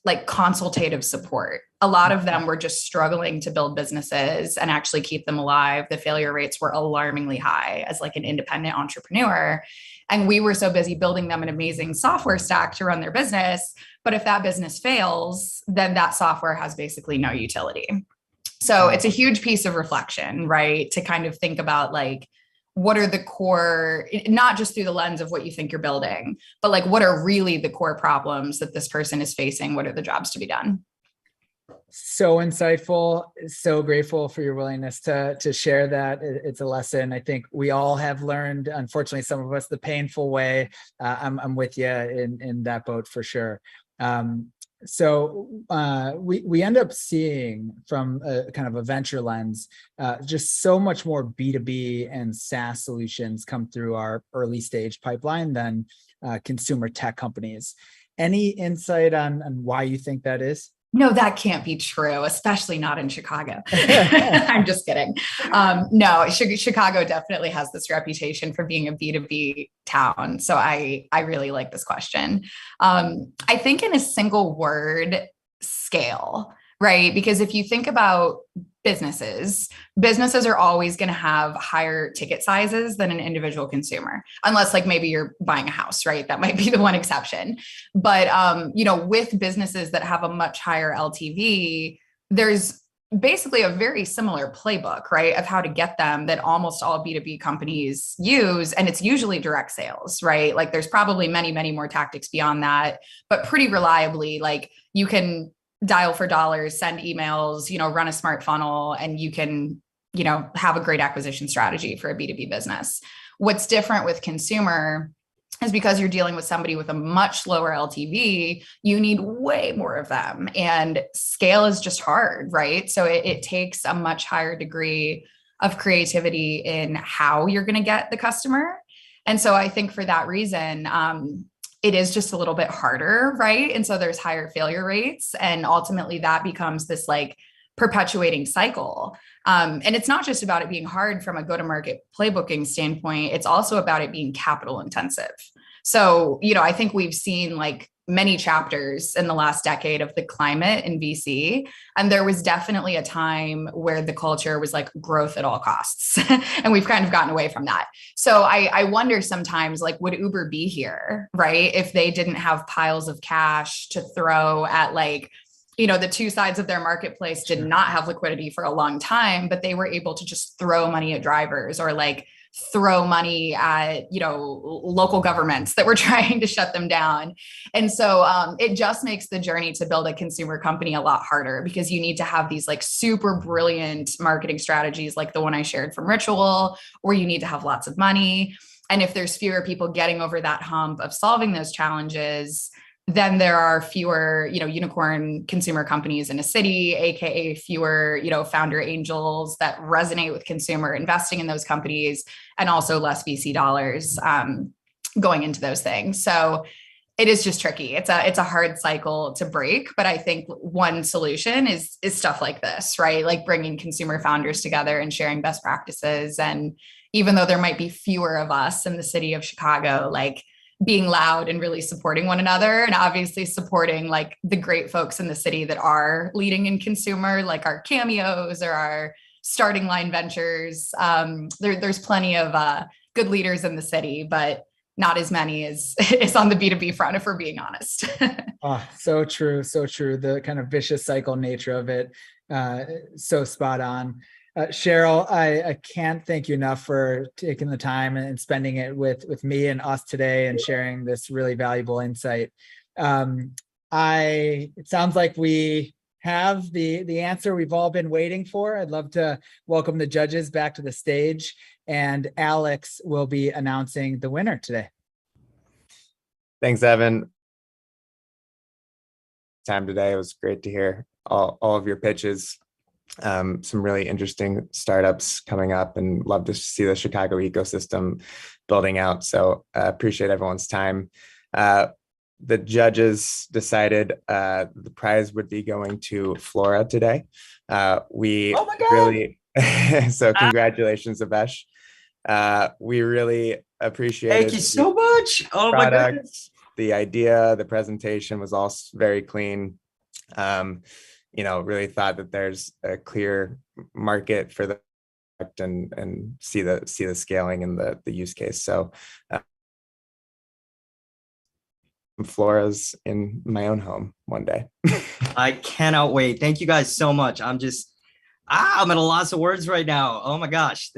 like consultative support. A lot of them were just struggling to build businesses and actually keep them alive. The failure rates were alarmingly high as like an independent entrepreneur. And we were so busy building them an amazing software stack to run their business. But if that business fails, then that software has basically no utility. So it's a huge piece of reflection, right? To kind of think about like, what are the core, not just through the lens of what you think you're building, but like, what are really the core problems that this person is facing? What are the jobs to be done? So insightful, so grateful for your willingness to share that. It's a lesson I think we all have learned, unfortunately, some of us the painful way. I'm with you in that boat for sure. So we end up seeing from a kind of a venture lens, just so much more B2B and SaaS solutions come through our early stage pipeline than consumer tech companies. Any insight on why you think that is? No, that can't be true, especially not in Chicago. I'm just kidding. No, Chicago definitely has this reputation for being a B2B town. So I really like this question. I think in a single word, scale, right? Because if you think about businesses are always going to have higher ticket sizes than an individual consumer, unless like maybe you're buying a house, right? That might be the one exception. But, with businesses that have a much higher LTV, there's basically a very similar playbook, right? Of how to get them that almost all B2B companies use. And it's usually direct sales, right? Like there's probably many, many more tactics beyond that, but pretty reliably, like you can dial for dollars, send emails, run a smart funnel, and you can, have a great acquisition strategy for a B2B business. What's different with consumer is because you're dealing with somebody with a much lower LTV, you need way more of them. And scale is just hard, right? So it takes a much higher degree of creativity in how you're going to get the customer. And so I think for that reason, it is just a little bit harder, right? And so there's higher failure rates. And ultimately that becomes this like perpetuating cycle. And it's not just about it being hard from a go-to-market playbooking standpoint, it's also about it being capital intensive. So, I think we've seen like many chapters in the last decade of the climate in VC. And there was definitely a time where the culture was like growth at all costs. And we've kind of gotten away from that. So I wonder sometimes, like, would Uber be here, right? If they didn't have piles of cash to throw at like, the two sides of their marketplace did not have liquidity for a long time, but they were able to just throw money at drivers or like throw money at, local governments that were trying to shut them down. And so it just makes the journey to build a consumer company a lot harder, because you need to have these like super brilliant marketing strategies like the one I shared from Ritual, or you need to have lots of money. And if there's fewer people getting over that hump of solving those challenges, then there are fewer, unicorn consumer companies in a city, AKA fewer, founder angels that resonate with consumer investing in those companies, and also less VC dollars going into those things. So it is just tricky. It's a hard cycle to break, but I think one solution is stuff like this, right? Like bringing consumer founders together and sharing best practices. And even though there might be fewer of us in the city of Chicago, like being loud and really supporting one another, and obviously supporting like the great folks in the city that are leading in consumer, like our Cameos or our Starting Line Ventures. There's plenty of good leaders in the city, but not as many as is on the B2B front, if we're being honest. So true. So true. The kind of vicious cycle nature of it. So spot on. Cheryl, I can't thank you enough for taking the time and spending it with me and us today and sharing this really valuable insight. It sounds like we have the answer we've all been waiting for. I'd love to welcome the judges back to the stage, and Alex will be announcing the winner today. Thanks, Evan. Time today. It was great to hear all of your pitches. Some really interesting startups coming up, and love to see the Chicago ecosystem building out. So appreciate everyone's time. The judges decided the prize would be going to Flora today. We really, so congratulations, Aabesh. We really appreciate it. Thank you so much. Oh my goodness. The idea, the presentation was all very clean. Really thought that there's a clear market for the product and see the scaling and the use case. So Flora's in my own home one day. I cannot wait. Thank you guys so much. I'm at a loss of words right now. Oh my gosh,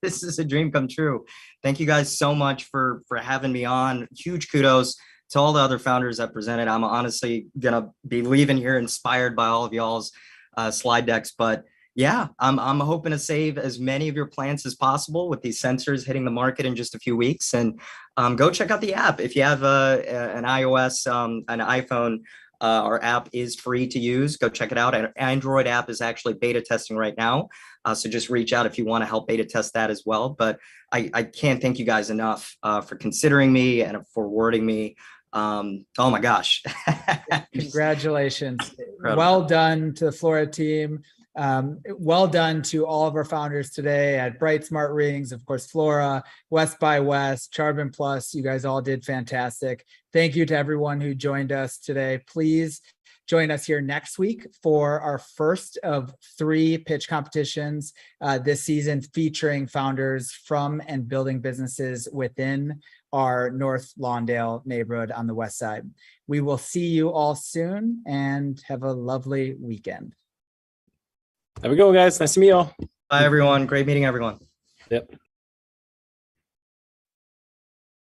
this is a dream come true. Thank you guys so much for having me on. Huge kudos to all the other founders that presented. I'm honestly gonna be leaving here inspired by all of y'all's slide decks. But yeah, I'm hoping to save as many of your plants as possible with these sensors hitting the market in just a few weeks. And go check out the app if you have an iOS, an iPhone. Our app is free to use. Go check it out. Our Android app is actually beta testing right now. So just reach out if you want to help beta test that as well. But I can't thank you guys enough for considering me and for wording me. Oh my gosh. Congratulations. Well done to the Flora team. Well done to all of our founders today at Bright Smart Rings, of course, Flora, West by West, Charbon Plus. You guys all did fantastic. Thank you to everyone who joined us today. Please join us here next week for our first of 3 pitch competitions this season, featuring founders from and building businesses within our North Lawndale neighborhood on the west side. We will see you all soon, and have a lovely weekend. There we go, guys. Nice to meet you all. Bye, everyone. Great meeting everyone. Yep.